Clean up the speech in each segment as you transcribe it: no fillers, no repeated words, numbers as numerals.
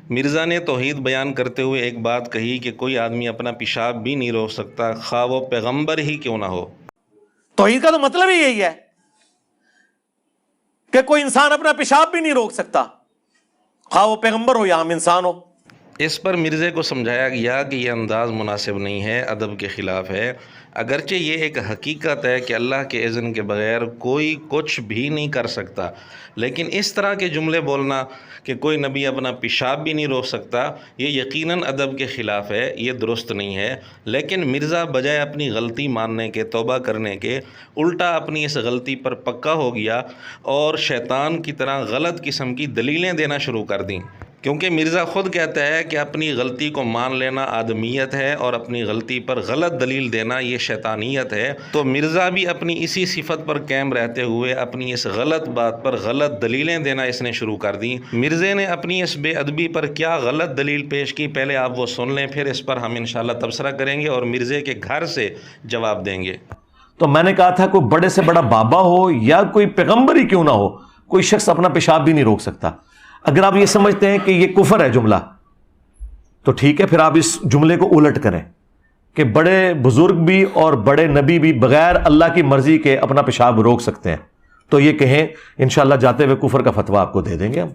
مرزا نے توحید بیان کرتے ہوئے ایک بات کہی کہ کوئی آدمی اپنا پیشاب بھی نہیں روک سکتا خواہ وہ پیغمبر ہی کیوں نہ ہو۔ توحید کا تو مطلب ہی یہی ہے کہ کوئی انسان اپنا پیشاب بھی نہیں روک سکتا، خواہ وہ پیغمبر ہو یا عام انسان ہو۔ اس پر مرزے کو سمجھایا گیا کہ یہ انداز مناسب نہیں ہے، ادب کے خلاف ہے، اگرچہ یہ ایک حقیقت ہے کہ اللہ کے اذن کے بغیر کوئی کچھ بھی نہیں کر سکتا، لیکن اس طرح کے جملے بولنا کہ کوئی نبی اپنا پیشاب بھی نہیں روک سکتا یہ یقیناً ادب کے خلاف ہے، یہ درست نہیں ہے۔ لیکن مرزا بجائے اپنی غلطی ماننے کے، توبہ کرنے کے، الٹا اپنی اس غلطی پر پکا ہو گیا اور شیطان کی طرح غلط قسم کی دلیلیں دینا شروع کر دیں، کیونکہ مرزا خود کہتا ہے کہ اپنی غلطی کو مان لینا آدمیت ہے اور اپنی غلطی پر غلط دلیل دینا یہ شیطانیت ہے۔ تو مرزا بھی اپنی اسی صفت پر قائم رہتے ہوئے اپنی اس غلط بات پر غلط دلیلیں دینا اس نے شروع کر دیں۔ مرزے نے اپنی اس بے ادبی پر کیا غلط دلیل پیش کی، پہلے آپ وہ سن لیں، پھر اس پر ہم انشاءاللہ تبصرہ کریں گے اور مرزے کے گھر سے جواب دیں گے۔ تو میں نے کہا تھا کوئی بڑے سے بڑا بابا ہو یا کوئی پیغمبر ہی کیوں نہ ہو، کوئی شخص اپنا پیشاب بھی نہیں روک سکتا۔ اگر آپ یہ سمجھتے ہیں کہ یہ کفر ہے جملہ تو ٹھیک ہے، پھر آپ اس جملے کو الٹ کریں کہ بڑے بزرگ بھی اور بڑے نبی بھی بغیر اللہ کی مرضی کے اپنا پیشاب روک سکتے ہیں، تو یہ کہیں انشاءاللہ جاتے ہوئے کفر کا فتویٰ آپ کو دے دیں گے ہم۔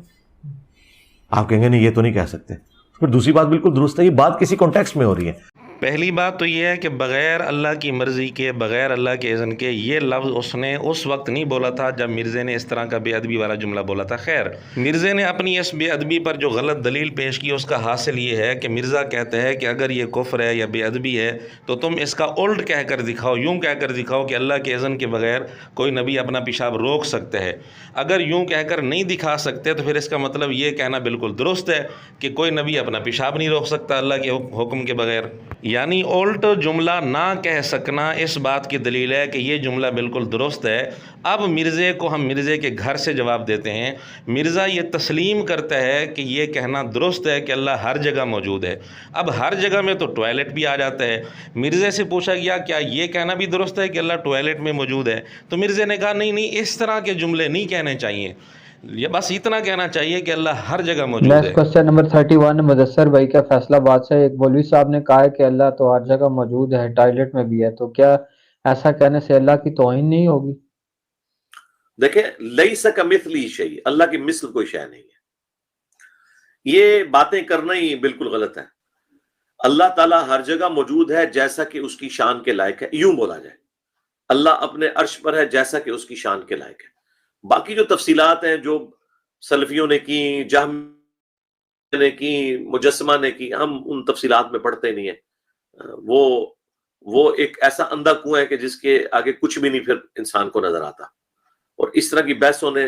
آپ کہیں گے نہیں یہ تو نہیں کہہ سکتے، پھر دوسری بات بالکل درست ہے، یہ بات کسی کانٹیکسٹ میں ہو رہی ہے۔ پہلی بات تو یہ ہے کہ بغیر اللہ کی مرضی کے، بغیر اللہ کے اذن کے، یہ لفظ اس نے اس وقت نہیں بولا تھا جب مرزے نے اس طرح کا بے ادبی والا جملہ بولا تھا۔ خیر، مرزے نے اپنی اس بے ادبی پر جو غلط دلیل پیش کی اس کا حاصل یہ ہے کہ مرزا کہتے ہیں کہ اگر یہ کفر ہے یا بے ادبی ہے تو تم اس کا الٹ کہہ کر دکھاؤ، یوں کہہ کر دکھاؤ کہ اللہ کے اذن کے بغیر کوئی نبی اپنا پیشاب روک سکتے ہے۔ اگر یوں کہہ کر نہیں دکھا سکتے تو پھر اس کا مطلب یہ کہنا بالکل درست ہے کہ کوئی نبی اپنا پیشاب نہیں روک سکتا اللہ کے حکم کے بغیر، یعنی الٹ جملہ نہ کہہ سکنا اس بات کی دلیل ہے کہ یہ جملہ بالکل درست ہے۔ اب مرزے کو ہم مرزے کے گھر سے جواب دیتے ہیں۔ مرزا یہ تسلیم کرتا ہے کہ یہ کہنا درست ہے کہ اللہ ہر جگہ موجود ہے۔ اب ہر جگہ میں تو ٹوائلٹ بھی آ جاتا ہے۔ مرزے سے پوچھا گیا کیا یہ کہنا بھی درست ہے کہ اللہ ٹوائلٹ میں موجود ہے، تو مرزے نے کہا نہیں، اس طرح کے جملے نہیں کہنے چاہیے، یہ بس اتنا کہنا چاہیے کہ اللہ ہر جگہ موجود ہے۔ نیکسٹ کوسچن نمبر 31 مدثر بھائی کا فیصلہ آباد سے ایک مولوی صاحب نے کہا ہے کہ اللہ تو ہر جگہ موجود ہے، ٹوائلٹ میں بھی ہے، تو کیا ایسا کہنے سے اللہ کی توہین نہیں ہوگی؟ دیکھیں، لیس کمثلہ شیء، اللہ کی مثل کوئی شے نہیں ہے، یہ باتیں کرنا ہی بالکل غلط ہے۔ اللہ تعالیٰ ہر جگہ موجود ہے جیسا کہ اس کی شان کے لائق ہے، یوں بولا جائے اللہ اپنے عرش پر ہے جیسا کہ اس کی شان کے لائق ہے۔ باقی جو تفصیلات ہیں جو سلفیوں نے کی، جہم نے کی، مجسمہ نے کی، ہم ان تفصیلات میں پڑھتے نہیں ہیں۔ وہ ایک ایسا اندھا کنواں ہے کہ جس کے آگے کچھ بھی نہیں پھر انسان کو نظر آتا، اور اس طرح کی بحثوں نے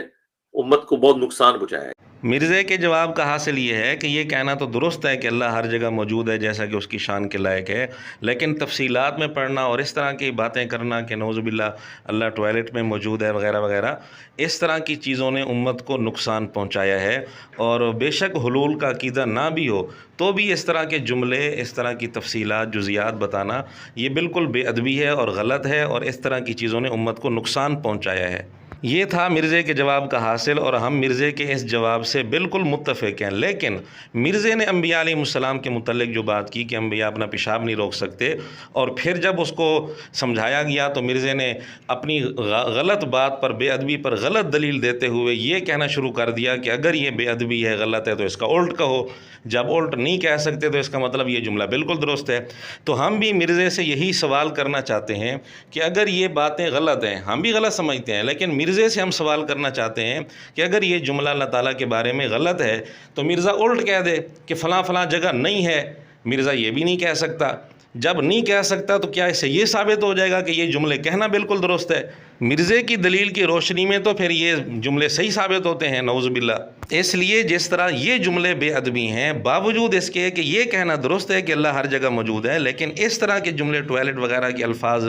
امت کو بہت نقصان پہنچایا ہے۔ مرزے کے جواب کا حاصل یہ ہے کہ یہ کہنا تو درست ہے کہ اللہ ہر جگہ موجود ہے جیسا کہ اس کی شان کے لائق ہے، لیکن تفصیلات میں پڑھنا اور اس طرح کی باتیں کرنا کہ نعوذ باللہ اللہ ٹوائلٹ میں موجود ہے وغیرہ وغیرہ، اس طرح کی چیزوں نے امت کو نقصان پہنچایا ہے۔ اور بے شک حلول کا عقیدہ نہ بھی ہو تو بھی اس طرح کے جملے، اس طرح کی تفصیلات، جزیات بتانا یہ بالکل بے ادبی ہے اور غلط ہے، اور اس طرح کی چیزوں نے امت کو نقصان پہنچایا ہے۔ یہ تھا مرزے کے جواب کا حاصل، اور ہم مرزے کے اس جواب سے بالکل متفق ہیں۔ لیکن مرزے نے انبیاء علیہ السلام کے متعلق جو بات کی کہ انبیاء اپنا پیشاب نہیں روک سکتے، اور پھر جب اس کو سمجھایا گیا تو مرزے نے اپنی غلط بات پر، بے ادبی پر غلط دلیل دیتے ہوئے یہ کہنا شروع کر دیا کہ اگر یہ بے ادبی ہے، غلط ہے، تو اس کا الٹ کہو۔ جب الٹ نہیں کہہ سکتے تو اس کا مطلب یہ جملہ بالکل درست ہے۔ تو ہم بھی مرزے سے یہی سوال کرنا چاہتے ہیں کہ اگر یہ باتیں غلط ہیں، ہم بھی غلط سمجھتے ہیں، لیکن مرزے سے ہم سوال کرنا چاہتے ہیں کہ اگر یہ جملہ اللہ تعالیٰ کے بارے میں غلط ہے تو مرزا الٹ کہہ دے کہ فلاں فلاں جگہ نہیں ہے۔ مرزا یہ بھی نہیں کہہ سکتا۔ جب نہیں کہہ سکتا تو کیا اس سے یہ ثابت ہو جائے گا کہ یہ جملے کہنا بالکل درست ہے؟ مرزے کی دلیل کی روشنی میں تو پھر یہ جملے صحیح ثابت ہوتے ہیں، نعوذ باللہ۔ اس لیے جس طرح یہ جملے بے ادبی ہیں، باوجود اس کے کہ یہ کہنا درست ہے کہ اللہ ہر جگہ موجود ہے، لیکن اس طرح کے جملے، ٹوائلٹ وغیرہ کے الفاظ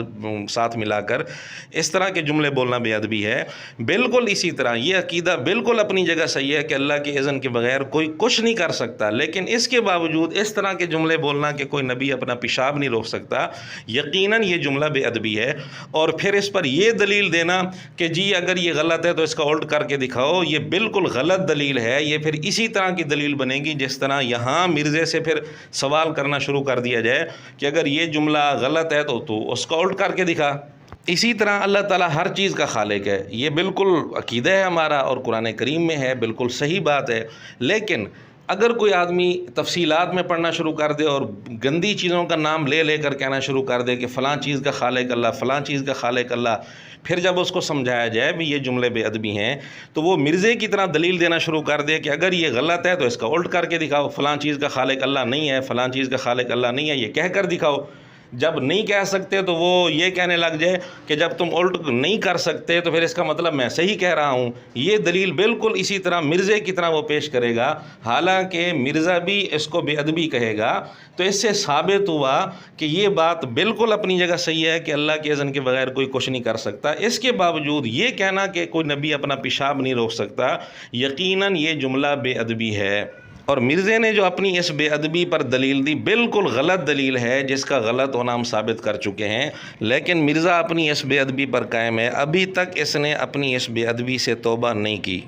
ساتھ ملا کر اس طرح کے جملے بولنا بے ادبی ہے۔ بالکل اسی طرح یہ عقیدہ بالکل اپنی جگہ صحیح ہے کہ اللہ کے اذن کے بغیر کوئی کچھ نہیں کر سکتا، لیکن اس کے باوجود اس طرح کے جملے بولنا کہ کوئی نبی اپنا پیشاب نہیں روک سکتا، یقیناً یہ جملہ بے ادبی ہے۔ اور پھر اس پر یہ دلیل دلیل دینا کہ جی اگر یہ غلط ہے تو اس کا الٹ کر کے دکھاؤ، یہ بالکل غلط دلیل ہے۔ یہ پھر اسی طرح کی دلیل بنے گی جس طرح یہاں مرزے سے پھر سوال کرنا شروع کر دیا جائے کہ اگر یہ جملہ غلط ہے تو اس کا الٹ کر کے دکھا۔ اسی طرح اللہ تعالیٰ ہر چیز کا خالق ہے، یہ بالکل عقیدہ ہے ہمارا اور قرآن کریم میں ہے، بالکل صحیح بات ہے۔ لیکن اگر کوئی آدمی تفصیلات میں پڑھنا شروع کر دے اور گندی چیزوں کا نام لے لے کر کہنا شروع کر دے کہ فلاں چیز کا خالق اللہ، فلاں چیز کا خالق اللہ، پھر جب اس کو سمجھایا جائے بھی یہ جملے بے ادبی ہیں تو وہ مرزے کی طرح دلیل دینا شروع کر دے کہ اگر یہ غلط ہے تو اس کا الٹ کر کے دکھاؤ، فلاں چیز کا خالق اللہ نہیں ہے، فلاں چیز کا خالق اللہ نہیں ہے، یہ کہہ کر دکھاؤ۔ جب نہیں کہہ سکتے تو وہ یہ کہنے لگ جائے کہ جب تم الٹ نہیں کر سکتے تو پھر اس کا مطلب میں صحیح کہہ رہا ہوں۔ یہ دلیل بالکل اسی طرح مرزے کی طرح وہ پیش کرے گا، حالانکہ مرزا بھی اس کو بے ادبی کہے گا۔ تو اس سے ثابت ہوا کہ یہ بات بالکل اپنی جگہ صحیح ہے کہ اللہ کے اذن کے بغیر کوئی کچھ نہیں کر سکتا۔ اس کے باوجود یہ کہنا کہ کوئی نبی اپنا پیشاب نہیں روک سکتا، یقیناً یہ جملہ بے ادبی ہے۔ اور مرزے نے جو اپنی اس بے ادبی پر دلیل دی بالکل غلط دلیل ہے، جس کا غلط ہونا ہم ثابت کر چکے ہیں، لیکن مرزا اپنی اس بے ادبی پر قائم ہے، ابھی تک اس نے اپنی اس بے ادبی سے توبہ نہیں کی۔